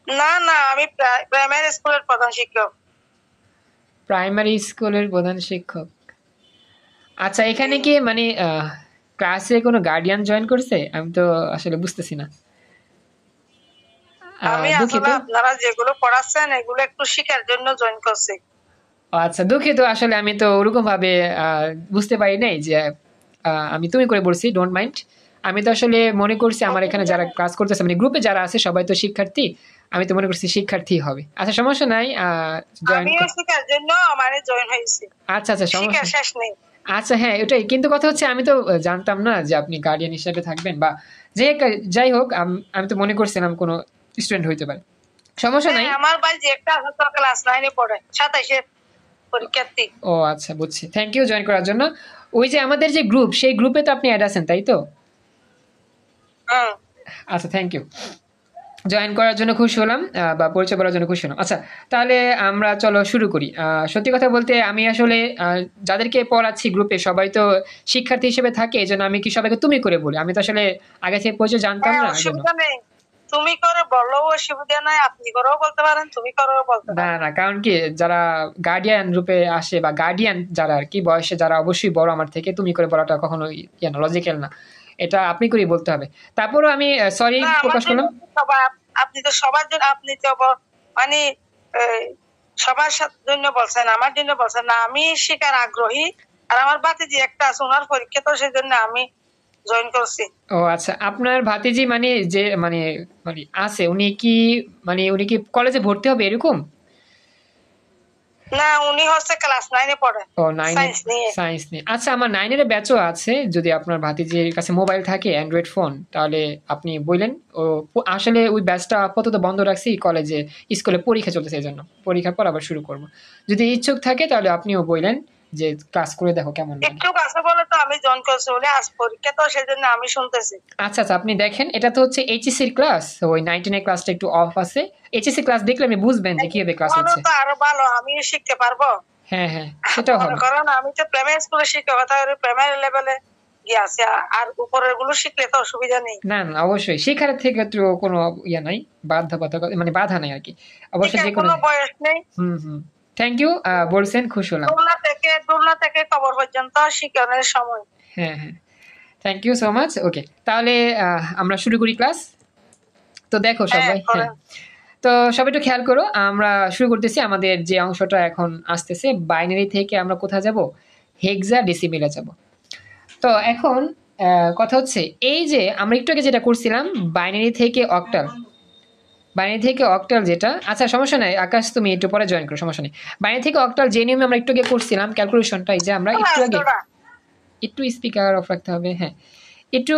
না না, আমি প্রাইমারি স্কুলের প্রধান শিক্ষক। প্রাইমারি স্কুলের প্রধান শিক্ষক। আচ্ছা এখানে কি মানে ক্লাসে কোনো গার্ডিয়ান জয়েন করছে? আমি তো আসলে বুঝতেছি না। আমি আসলে আপনারা যেগুলো পড়াচ্ছেন এগুলো একটু শেখার জন্য জয়েন করছি। আচ্ছা দুঃখিত, আসলে আমি তো ওরকম ভাবে বুঝতে পারি নাই যে আমি তুমি করে বলছি, ডোন্ট মাইন্ড। আমি তো আসলে মনে করছি আমার এখানে যারা ক্লাস করতেছে মানে গ্রুপে যারা আছে সবাই তো শিক্ষার্থী, আমি তো মনে করছি শিক্ষার্থী হবে। আচ্ছা সমস্যা নাই, আমিও শেখার জন্য মানে জয়েন হয়েছি। আচ্ছা সমস্যা শেষ নেই। আচ্ছা হ্যাঁ ওটাই, কিন্তু কথা হচ্ছে আমি তো জানতাম না যে আপনি গার্ডিয়ান হিসেবে থাকবেন, বা যাই হোক আমি তো মনে করছিলাম কোনো স্টুডেন্ট হইতে পারে, সমস্যা নাই। আমার ভাই যে একটা ক্লাস 9 এ পড়ে, 27 এর পরীক্ষার্থী। ও আচ্ছা বুঝছি, থ্যাংক ইউ জয়েন করার জন্য। ওই যে আমাদের যে গ্রুপ, সেই গ্রুপে তো আপনি অ্যাড আছেন তাই তো? আচ্ছা থ্যাংক ইউ জয়েন করার জন্য, খুশি হলাম, বা পরিচয় করার জন্য খুশি হলাম। আচ্ছা তাহলে আমরা চলো শুরু করি। সত্যি কথা বলতে আমি আসলে যাদেরকে পড়াচ্ছি গ্রুপে সবাই তো শিক্ষার্থী হিসেবে থাকে, এই জন্য আমি কি সবাইকে তুমি করে বলি, আমি তো আসলে আগে থেকে পরিচয় জানতাম না। তুমি করে বললেও অসুবিধা নাই, আপনি করেও বলতে পারেন, তুমি করেও বলতে পারেন। না কারণ কি যারা গার্ডিয়ান রূপে আসে বা গার্ডিয়ান যারা আর কি বয়সে যারা অবশ্যই বড় আমার থেকে, তুমি করে বলাটা কখনো লজিক্যাল না, এটা আপনি করেই বলতে হবে। তারপরও আমি সরি প্রকাশ করলাম। আপনি তো সবার জন্য, আপনি তো মানে সবার জন্য বলছেন, আমার জন্য বলছেন না। আমি শেখার আগ্রহী, আর আমার ভাতিজি একটা আছে, ওনার পরীক্ষা, তো সেই জন্য আমি জয়েন করছি। ও আচ্ছা, আপনার ভাতিজি মানে যে মানে মানে আছে, উনি কি কলেজে ভর্তি হবে এরকম? না, উনি হচ্ছে ক্লাস 9 এ পড়ে। ও 9 সায়েন্স নিয়ে। আচ্ছা আমার 9 এর ব্যাচও আছে, যদি আপনার ভাতিজির কাছে মোবাইল থাকে অ্যান্ড্রয়েড ফোন, তাহলে আপনি বললেন। ও আসলে ওই ব্যাচটা আপাতত বন্ধ রাখছি, কলেজে স্কুলে পরীক্ষা চলতেছে, এই জন্য পরীক্ষার পর আবার শুরু করব। যদি ইচ্ছুক থাকে তাহলে আপনিও বললেন যে ক্লাস করে দেখো কেমন লাগে। একটু কাছে বলে তো আমি জয়েন করছি, বলে আজ পরীক্ষা, তো সেজন্য আমি শুনতেছি। আচ্ছা আপনি দেখেন, এটা তো হচ্ছে এইচএসসি এর ক্লাস, ওই 19 এর ক্লাসটা একটু অফ আছে। এইচএসসি ক্লাস দেখলে আপনি বুঝবেন যে কিভাবে ক্লাস হচ্ছে। তো আরো ভালো, আমি শিখতে পারবো। হ্যাঁ সেটাও হবে, কারণ আমি তো প্রাইমারি স্কুলে শিক্ষকতা করি, প্রাইমারি লেভেলে গিয়ে আছে, আর উপরের গুলো শিখলে তো অসুবিধা নেই। না অবশ্যই শিক্ষার থেকে তো কোনো ইয়া নাই, বাধ্যবাধকতা মানে বাধা নাই আর কি, অবশ্যই যে কোনো বয়স নেই। থ্যাংক ইউ বলছেন, খুশি হলাম। দোলনা থেকে কবর পর্যন্ত শিক্ষণের সময়। হ্যাঁ থ্যাংক ইউ সো মাচ। ওকে তাহলে আমরা শুরু করি ক্লাস। তো দেখো সবাই, তো সবাই একটু খেয়াল করো, আমরা শুরু করতেছি আমাদের যে অংশটা এখন আসতেছে। বাইনারি থেকে আমরা কোথায় যাব? হেক্সাডেসিমেলে যাব। তো এখন কথা হচ্ছে এই যে আমরা একটু আগে যেটা করছিলাম বাইনারি থেকে অক্টাল যেটা, আচ্ছা সমস্যা নাই আকাশ, তুমি একটু পরে জয়েন করো, সমস্যা নেই। বাইনারি থেকে অক্টাল যে নিয়মে আমরা একটু আগে করছিলাম ক্যালকুলেশনটা, এই যে আমরা একটু স্পিকার অফ রাখতে হবে। হ্যাঁ একটু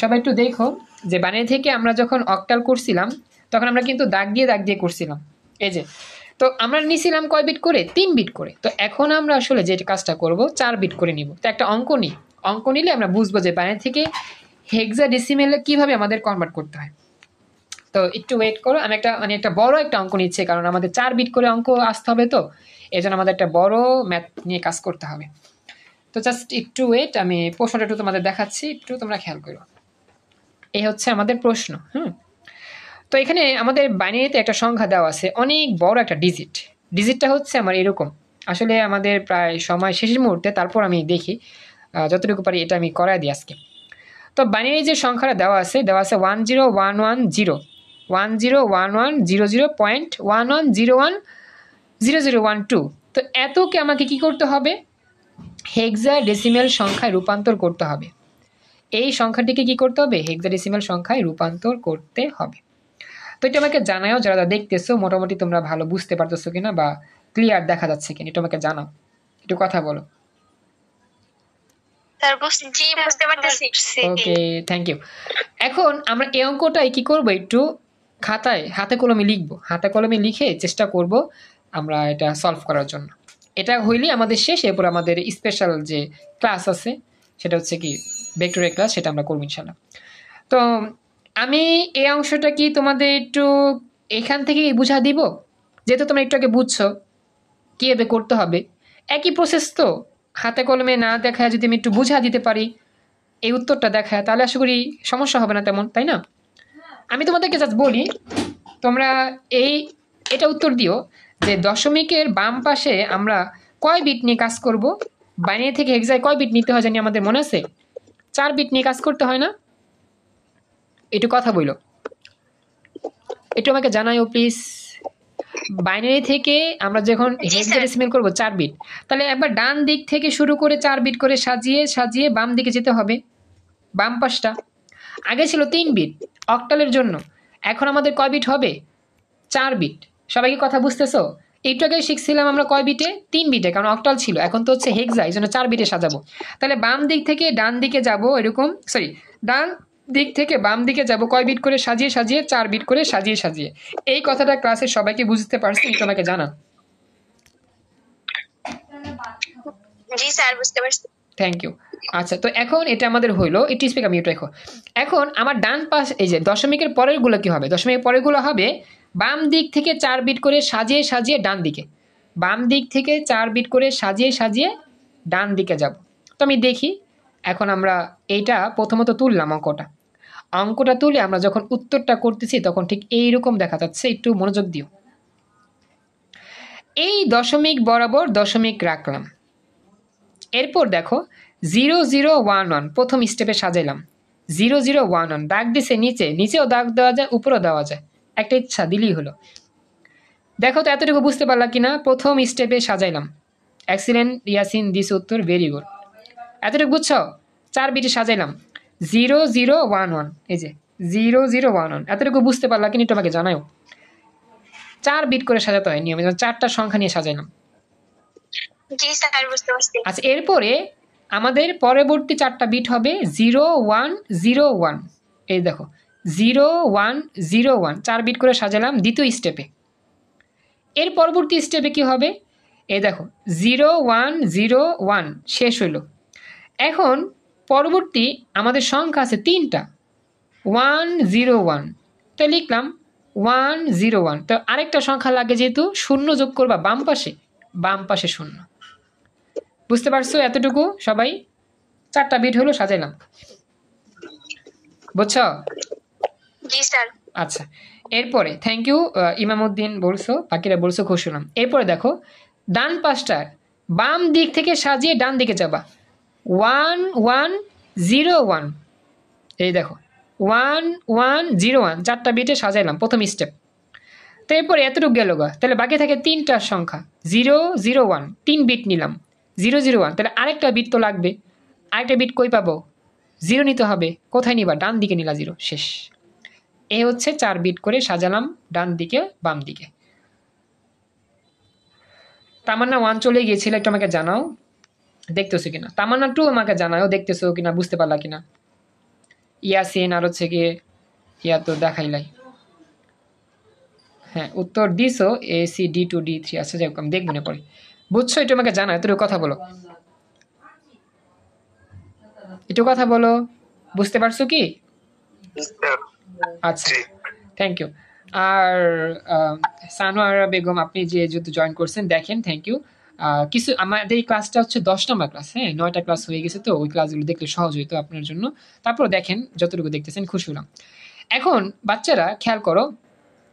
সবাই একটু দেখো যে বাইনারি থেকে আমরা যখন অক্টাল করছিলাম তখন আমরা কিন্তু দাগ দিয়ে করছিলাম। এই যে তো আমরা নিছিলাম কয় বিট করে 3 বিট করে। তো এখন আমরা আসলে যে কাজটা করব 4 বিট করে নিব। তো একটা অঙ্ক নিই, অঙ্ক নিলে আমরা বুঝবো যে বাইনারি থেকে হেক্সাডেসিমেলে কিভাবে আমাদের কনভার্ট করতে হয়। তো একটু ওয়েট করো, আমি একটা বড় একটা অঙ্ক নিচ্ছি, কারণ আমাদের 4 বিট করে অঙ্ক আসতে হবে, তো এজন্য আমাদের একটা বড় ম্যাথ নিয়ে কাজ করতে হবে। তো জাস্ট একটু ওয়েট, আমি প্রশ্নটা একটু তোমাদের দেখাচ্ছি, একটু তোমরা খেয়াল করো। এই হচ্ছে আমাদের প্রশ্ন। তো এখানে আমাদের বাইনারিতে একটা সংখ্যা দেওয়া আছে, অনেক বড় একটা ডিজিটটা হচ্ছে আমার এরকম। আসলে আমাদের প্রায় সময় শেষের মুহূর্তে, তারপর আমি দেখি যতটুকু পারি এটা আমি করাই দিই আজকে। তো বাইনারি যে সংখ্যাটা দেওয়া আছে 101100.1100.11010012। তো এতকে আমাকে কি করতে হবে, হেক্সাডেসিমেল সংখ্যায় রূপান্তর করতে হবে। এই সংখ্যাটিকে কি করতে হবে, হেক্সাডেসিমেল সংখ্যায় রূপান্তর করতে হবে। তো এটা আমাকে জানাও যারা দেখতেছো, মোটামুটি তোমরা ভালো বুঝতে পারতেছো কিনা বা ক্লিয়ার দেখা যাচ্ছে কিনা, এটা আমাকে জানাও, একটু কথা বলো। ওকে, থ্যাংক ইউ। এখন আমরা এই অঙ্কটাই কি করব, একটু খাতায় হাতে কলমে লিখবো, হাতে কলমে লিখে চেষ্টা করব আমরা এটা সলভ করার জন্য। এটা হইলে আমাদের শেষ, এরপর আমাদের স্পেশাল যে ক্লাস আছে সেটা হচ্ছে কি ভেক্টরের ক্লাস, সেটা আমরা করবো ইনশাল্লাহ। তো আমি এই অংশটা কি তোমাদের একটু এখান থেকে বুঝা দিব, যেহেতু তোমরা একটু আগে বুঝছো কীভাবে করতে হবে। একই প্রসেস তো, হাতে কলমে না দেখায় যদি আমি একটু বুঝা দিতে পারি এই উত্তরটা দেখায়, তাহলে আশা করি সমস্যা হবে না তেমন, তাই না? আমি তোমাদেরকে জাস্ট বলি, তোমরা এটা উত্তর দিও যে দশমিকের বাম পাশে আমরা কয় বিট নিয়ে কাজ করব। বাইনারি থেকে হেক্সায় কয় বিট নিতে হয় জানি আমাদের মনে আছে? 4 বিট নিয়ে কাজ করতে হয় না? একটু কথা বইলো, একটু আমাকে জানাইও প্লিজ। বাইনারি থেকে আমরা যখন হেক্সাডেসিমেল করব 4 বিট, তাহলে একবার ডান দিক থেকে শুরু করে 4 বিট করে সাজিয়ে সাজিয়ে বাম দিকে যেতে হবে। বাম পাশটা আগে ছিল 3 বিট অক্টালের জন্য, এখন আমাদের কয় বিট হবে? 4 বিট। সবাই কি কথা বুঝতেছো? একটু আগে শিখছিলাম আমরা কয় বিটে? 3 বিটে, কারণ অক্টাল ছিল, এখন তো হচ্ছে হেক্সা, এই জন্য 4 বিটে সাজাবো। তাহলে বাম দিক থেকে ডান দিকে যাব, এরকম ডান দিক থেকে বাম দিকে যাব কয় বিট করে সাজিয়ে সাজিয়ে, 4 বিট করে সাজিয়ে সাজিয়ে। এই কথাটা ক্লাসে সবাইকে বুঝতে পারছি? তোমাকে জানান। জি স্যার, বুঝতে পারছি। Thank you. আচ্ছা, তো এখন এটা আমাদের হইলো, একটু স্পিকার মিউট রাখো। এখন আমার ডান পাশ, এই যে দশমিকের পরের গুলো কি হবে, দশমিকের পরের গুলো হবে বাম দিক থেকে 4 বিট করে সাজিয়ে সাজিয়ে ডান দিকে, বাম দিক থেকে 4 বিট করে সাজিয়ে সাজিয়ে ডান দিকে যাব। তো আমি দেখি, এখন আমরা এইটা প্রথমত তুললাম অঙ্কটা তুলে আমরা যখন উত্তরটা করতেছি তখন ঠিক এইরকম দেখা যাচ্ছে, একটু মনোযোগ দিও। এই দশমিক বরাবর দশমিক রাখলাম, এরপর দেখো 0011 প্রথম স্টেপে সাজাইলাম, 0011 দাগ দিছে নিচেও দাগ দেওয়া যায়, উপরেও দেওয়া যায়, একটা ইচ্ছা দিলেই হলো। দেখো তো এতটুকু বুঝতে পারলা কিনা? প্রথম স্টেপে সাজাইলাম। এক্সিলেন্ট ইয়াসিন, দিস উত্তর ভেরি গুড। এতটুকু বুঝছো? 4 বিটে সাজাইলাম 0011, এই যে 0011, এতটুকু বুঝতে পারলা কিনা তোমাকে জানাও। 4 বিট করে সাজাতে হয় নিয়মিত, 4টা সংখ্যা নিয়ে সাজাইলাম। জি স্যার, বুঝতে পারছি। আচ্ছা, এরপরে আমাদের পরবর্তী 4টা বিট হবে 0101। এই দেখো 0101, 4 বিট করে সাজালাম দ্বিতীয় স্টেপে। এর পরবর্তী স্টেপে কি হবে? এই দেখো 0101 শেষ হইল। এখন পরবর্তী আমাদের সংখ্যা আছে 3টা, 101, তো লিখলাম 101। তো আরেকটা সংখ্যা লাগে, যেহেতু শূন্য যোগ করবা বাম পাশে শূন্য। বুঝতে পারছো এতটুকু সবাই? 4টা বিট হলো, সাজাইলাম। বুঝছো? জি স্যার। আচ্ছা, এরপরে থ্যাংক ইউ ইমামউদ্দিন বলছো, বাকিরা বলছো, খুশি হলাম। এরপরে দেখো ডান পাশটা বাম দিক থেকে সাজিয়ে ডান দিকে যাবা, 1101। এই দেখো 1101, 4টা বিটে সাজাইলাম প্রথম স্টেপ। তো এরপরে এতটুকু গেল গা, তাহলে বাকি থাকে 3টা সংখ্যা 001, 3 বিট নিলাম 001, তাহলে আরেকটা বিট তো লাগবে। আরেকটা বিট কই পাবো? 0 নিতে হবে। কোথায় নিবা? ডান দিকে নিলা 0, শেষ। এ হচ্ছে 4 বিট করে সাজালাম ডান দিকে বাম দিকে। তামান্না 1 চলে গিয়েছিল, একটু আমাকে জানাও দেখতেছো কিনা। তামান্না 2 আমাকে জানাও দেখতেছো কিনা, বুঝতে পারলা কিনা। ইয়াসিন আর হচ্ছে গিয়ে ইয়া তো দেখাইলাই। হ্যাঁ উত্তর দিছো AC D2D3 আচ্ছা যাই হোক আমি দেখবো না পরে বুঝছো একটু আমাকে জানা এতটুকু কথা বলো একটু কথা বলো বুঝতে পারছো কি আচ্ছা থ্যাংক ইউ আর সানোয়ারা বেগম আপনি যে যেহেতু জয়েন করছেন দেখেন থ্যাংক ইউ কিছু আমাদের এই ক্লাসটা হচ্ছে 10 নম্বর ক্লাস হ্যাঁ 9টা ক্লাস হয়ে গেছে তো ওই ক্লাসগুলো দেখলে সহজ হইতো আপনার জন্য তারপর দেখেন যতটুকু দেখতেছেন খুশি হলাম এখন বাচ্চারা খেয়াল করো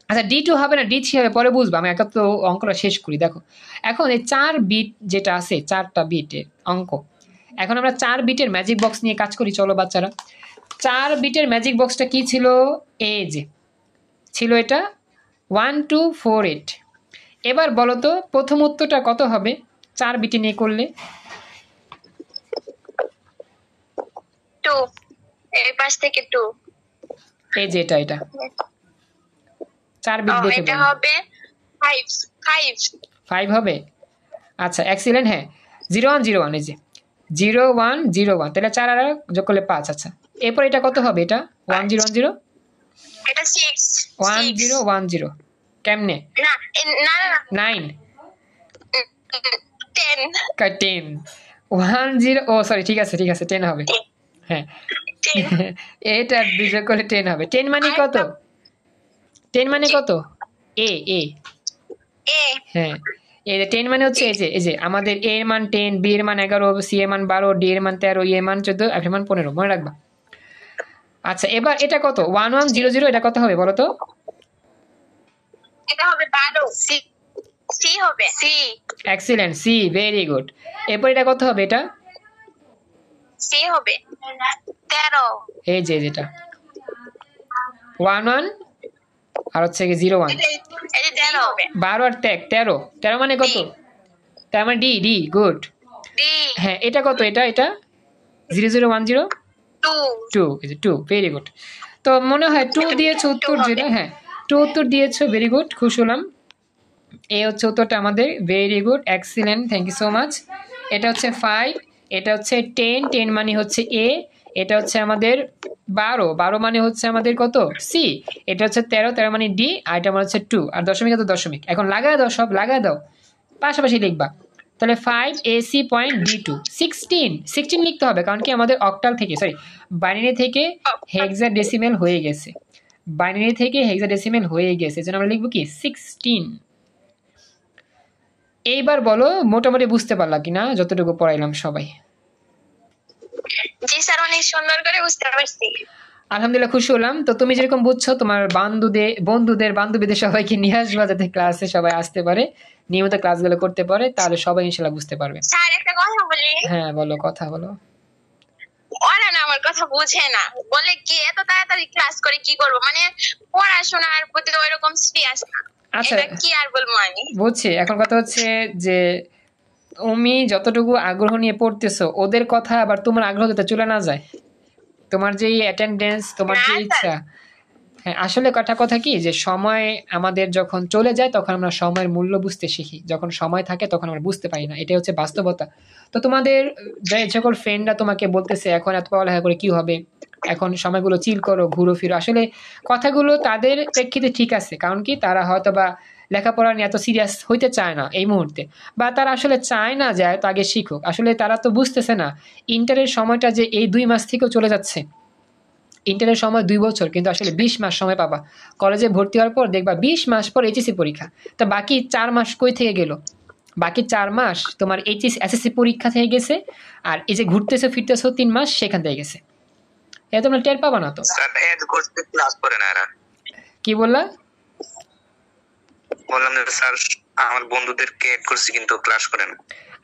আচ্ছা D2 হবে না D3 হবে পরে বুঝবো আমি একা তো অঙ্কটা শেষ করি দেখো এখন এই 4 বিট যেটা আছে 4টা বিটের অঙ্ক এখন আমরা 4 বিটের ম্যাজিক বক্স নিয়ে কাজ করি চলো বাচ্চারা 4 বিটের ম্যাজিক বক্সটা কি ছিল এই যে ছিল এটা 1248 এবার বলো তো প্রথম উত্তরটা কত হবে 4 বিটে নিয়ে করলে 2 এই পাশ থেকে 2 এই যে এটা 4 বিট দেখে এটা হবে 5 হবে আচ্ছা এক্সিলেন্ট হ্যাঁ 0101 এই যে 0101 তাহলে 4 আর যোগ করলে 5 আচ্ছা এরপর এটা কত হবে এটা 1010 এটা 6 1010 কেমনে না না 9 10 কা 10 10 ও সরি ঠিক আছে 10 হবে হ্যাঁ এটা যোগ করলে 10 হবে 10 মানে কত 10 মানে কত এ হ্যাঁ এই 10 মানে হচ্ছে এই যে আমাদের a এর মান 10 b এর মান 11 c এর মান 12 d এর মান 13 e এর মান 14 f এর মান 15 মনে রাখবা আচ্ছা এবার এটা কত 1100 এটা কত হবে বলো তো এটা হবে 12 সি হবে C excellent C very good এরপর এটা কত হবে এটা সি হবে 13 এই যে যেটা 11 আর হচ্ছে কি 01 এই 13 হবে 12 আর 13 মানে কত তার মানে ডি গুড ডি হ্যাঁ এটা কত এটা 0010 2 2 2 ভেরি গুড তো মনে হয় 2 দিয়েছো উত্তর যেটা হ্যাঁ 2 উত্তর দিয়েছো ভেরি গুড খুশি হলাম এই হচ্ছে উত্তরটা আমাদের very good excellent thank you so much এটা হচ্ছে 5 এটা হচ্ছে 10 মানে হচ্ছে এ এটা হচ্ছে আমাদের 12 মানে হচ্ছে আমাদের কত সি এটা হচ্ছে 13 মানে ডি আর এটা মানে হচ্ছে 2 আর দশমিক তো দশমিক এখন লাগায় দাও সব লাগায় দাও পাশাপাশি লিখবা তাহলে 5 AC পয়েন্ট D2 16 লিখতে হবে কারণ কি আমাদের অক্টাল থেকে সরি বাইনারি থেকে হেক্সাডেসিমেল হয়ে গেছে এজন্য আমরা লিখব কি 16 এইবার বলো মোটামুটি বুঝতে পারলা কিনা যতটুকু পড়াইলাম সবাই জি স্যার অনেক সুন্দর করে বুঝতে পারছি আলহামদুলিল্লাহ খুশি হলাম তো তুমি যেরকম বুঝছো তোমার বান্ধবীদের সবাইকে নিয়ে আসবা যাতে ক্লাসে সবাই আসতে পারে নিয়মিত ক্লাসগুলো করতে পারে তাহলে সবাই ইনশাআল্লাহ বুঝতে পারবে স্যার একটা কথা বলি হ্যাঁ বলো কথা বলো ওরা না আমার কথা বুঝে না বলে কি এত তাড়াতাড়ি ক্লাস করে কি করব মানে পড়াশোনার প্রতি ওইরকম সিরিয়াস না আচ্ছা এটা কি আর বলবো আমি বুঝছি এখন কথা হচ্ছে যে তুমি যতটুকু আগ্রহ নিয়ে পড়তেছো ওদের কথা আবার তোমার আগ্রহ যাতে চলে না যায় তোমার যে অ্যাটেন্ডেন্স তোমার যে ইচ্ছা হ্যাঁ আসলে কথা কি যে সময় আমাদের যখন চলে যায় তখন আমরা সময়ের মূল্য বুঝতে শিখি যখন সময় থাকে তখন আমরা বুঝতে পারি না এটাই হচ্ছে বাস্তবতা তো তোমাদের যে সকল ফ্রেন্ডরা তোমাকে বলতেছে এখন এত পড়ালেখা করে কি হবে এখন সময়গুলো চিল করো ঘুরো ফিরো আসলে কথাগুলো তাদের প্রেক্ষিতে ঠিক আছে কারণ কি তারা হয়তো বা লেখাপড়া নিয়ে এত সিরিয়াস হইতে চায় না এই মুহূর্তে বা তারা আসলে চায় না যায় তো আগে শিখুক আসলে তারা তো বুঝতেছে না ইন্টারের সময়টা যে এই 2 মাস থেকেও চলে যাচ্ছে ইন্টারের সময় 2 বছর কিন্তু আসলে 20 মাস সময় পাবা কলেজে ভর্তি হওয়ার পর দেখবা 20 মাস পর এইচএসসি পরীক্ষা তা বাকি 4 মাস কই থেকে গেল বাকি 4 মাস তোমার এসএসসি পরীক্ষা থেকে গেছে আর এই যে ঘুরতেছো ফিরতেছো 3 মাস সেখান থেকে গেছে এটা তোমরা টের পাবা না তো স্যার এড করতে ক্লাস করে না এরা কি বললা বললাম যে স্যার আমার বন্ধুদেরকে এড করছি কিন্তু ক্লাস করে না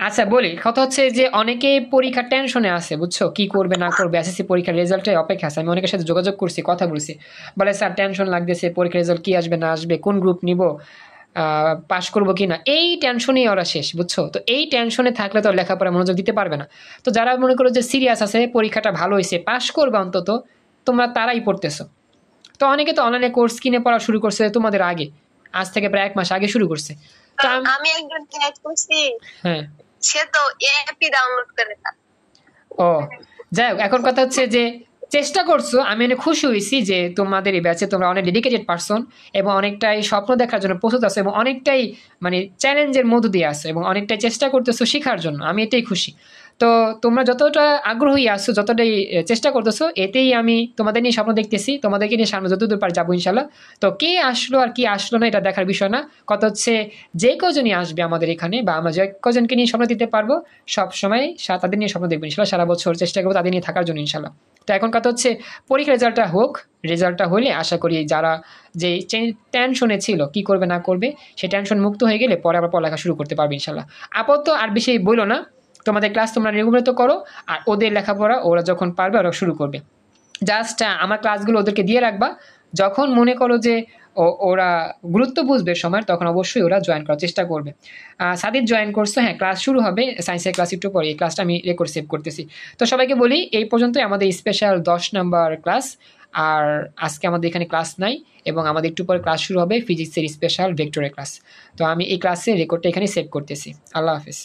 আচ্ছা বলি কথা হচ্ছে যে অনেকে পরীক্ষা টেনশনে আছে বুঝছো কি করবে না করবে এসএসসি পরীক্ষার রেজাল্টের অপেক্ষা আছে আমি অনেকের সাথে যোগাযোগ করছি কথা বলছি বলে স্যার টেনশন লাগতেছে পরীক্ষার রেজাল্ট কি আসবে না আসবে কোন গ্রুপ নিব পাস করবো কি না এই টেনশনেই ওরা শেষ বুঝছো তো এই টেনশনে থাকলে তো লেখাপড়া মনোযোগ দিতে পারবে না তো যারা মনে করো যে সিরিয়াস আছে পরীক্ষাটা ভালো হয়েছে পাস করবে অন্তত তোমরা তারাই পড়তেছো তো অনেকে তো অনলাইনে কোর্স কিনে পড়া শুরু করছে তোমাদের আগে আজ থেকে প্রায় 1 মাস আগে শুরু করছে তো আমি একজন অ্যাড করছি হ্যাঁ সে তো অ্যাপই ডাউনলোড করে না ও যাই হোক এখন কথা হচ্ছে যে চেষ্টা করছো, আমি অনেক খুশি হয়েছি যে তোমাদের এই ব্যাচে তোমরা অনেক ডেডিকেটেড পারসন এবং অনেকটাই স্বপ্ন দেখার জন্য প্রস্তুত আছো এবং অনেকটাই মানে চ্যালেঞ্জের মধ্য দিয়ে আসো এবং অনেকটাই চেষ্টা করতেছো শেখার জন্য। আমি এটাই খুশি। তো তোমরা যতটা আগ্রহী আসছো, যতটাই চেষ্টা করতেছো, এতেই আমি তোমাদের নিয়ে স্বপ্ন দেখতেছি, তোমাদেরকে নিয়ে সামনে যতদূর পার যাবো ইনশাল্লাহ। তো কে আসলো আর কি আসলো না এটা দেখার বিষয় না, কথা হচ্ছে যে কজনই আসবে আমাদের এখানে বা আমরা যে কজনকে নিয়ে স্বপ্ন দিতে পারবো সবসময় তাদের নিয়ে স্বপ্ন দেখবো ইনশাল্লাহ, সারা বছর চেষ্টা করবো তাদের নিয়ে থাকার জন্য ইনশাল্লাহ। তো এখন কথা হচ্ছে পরীক্ষার রেজাল্টটা হোক, রেজাল্টটা হলে আশা করি যারা যে টেনশনে ছিল কি করবে না করবে সেই টেনশন মুক্ত হয়ে গেলে পরে আবার পড়ালেখা শুরু করতে পারবে ইনশাল্লাহ। আপাতত আর বেশি বলো না, তোমাদের ক্লাস তোমরা রেগুলার তো করো, আর ওদের লেখাপড়া ওরা যখন পারবে ওরা শুরু করবে। জাস্ট আমার ক্লাসগুলো ওদেরকে দিয়ে রাখবা, যখন মনে করো যে ওরা গুরুত্ব বুঝবে সময়, তখন অবশ্যই ওরা জয়েন করার চেষ্টা করবে। সাদিদ জয়েন করছো, হ্যাঁ ক্লাস শুরু হবে সায়েন্সের ক্লাস একটু পরে, এই ক্লাসটা আমি রেকর্ড সেভ করতেছি। তো সবাইকে বলি এই পর্যন্তই আমাদের স্পেশাল 10 নাম্বার ক্লাস, আর আজকে আমাদের এখানে ক্লাস নাই এবং আমাদের একটু পরে ক্লাস শুরু হবে ফিজিক্সের স্পেশাল ভেক্টরের ক্লাস। তো আমি এই ক্লাসের রেকর্ডটা এখানে সেভ করতেছি। আল্লাহ হাফিজ।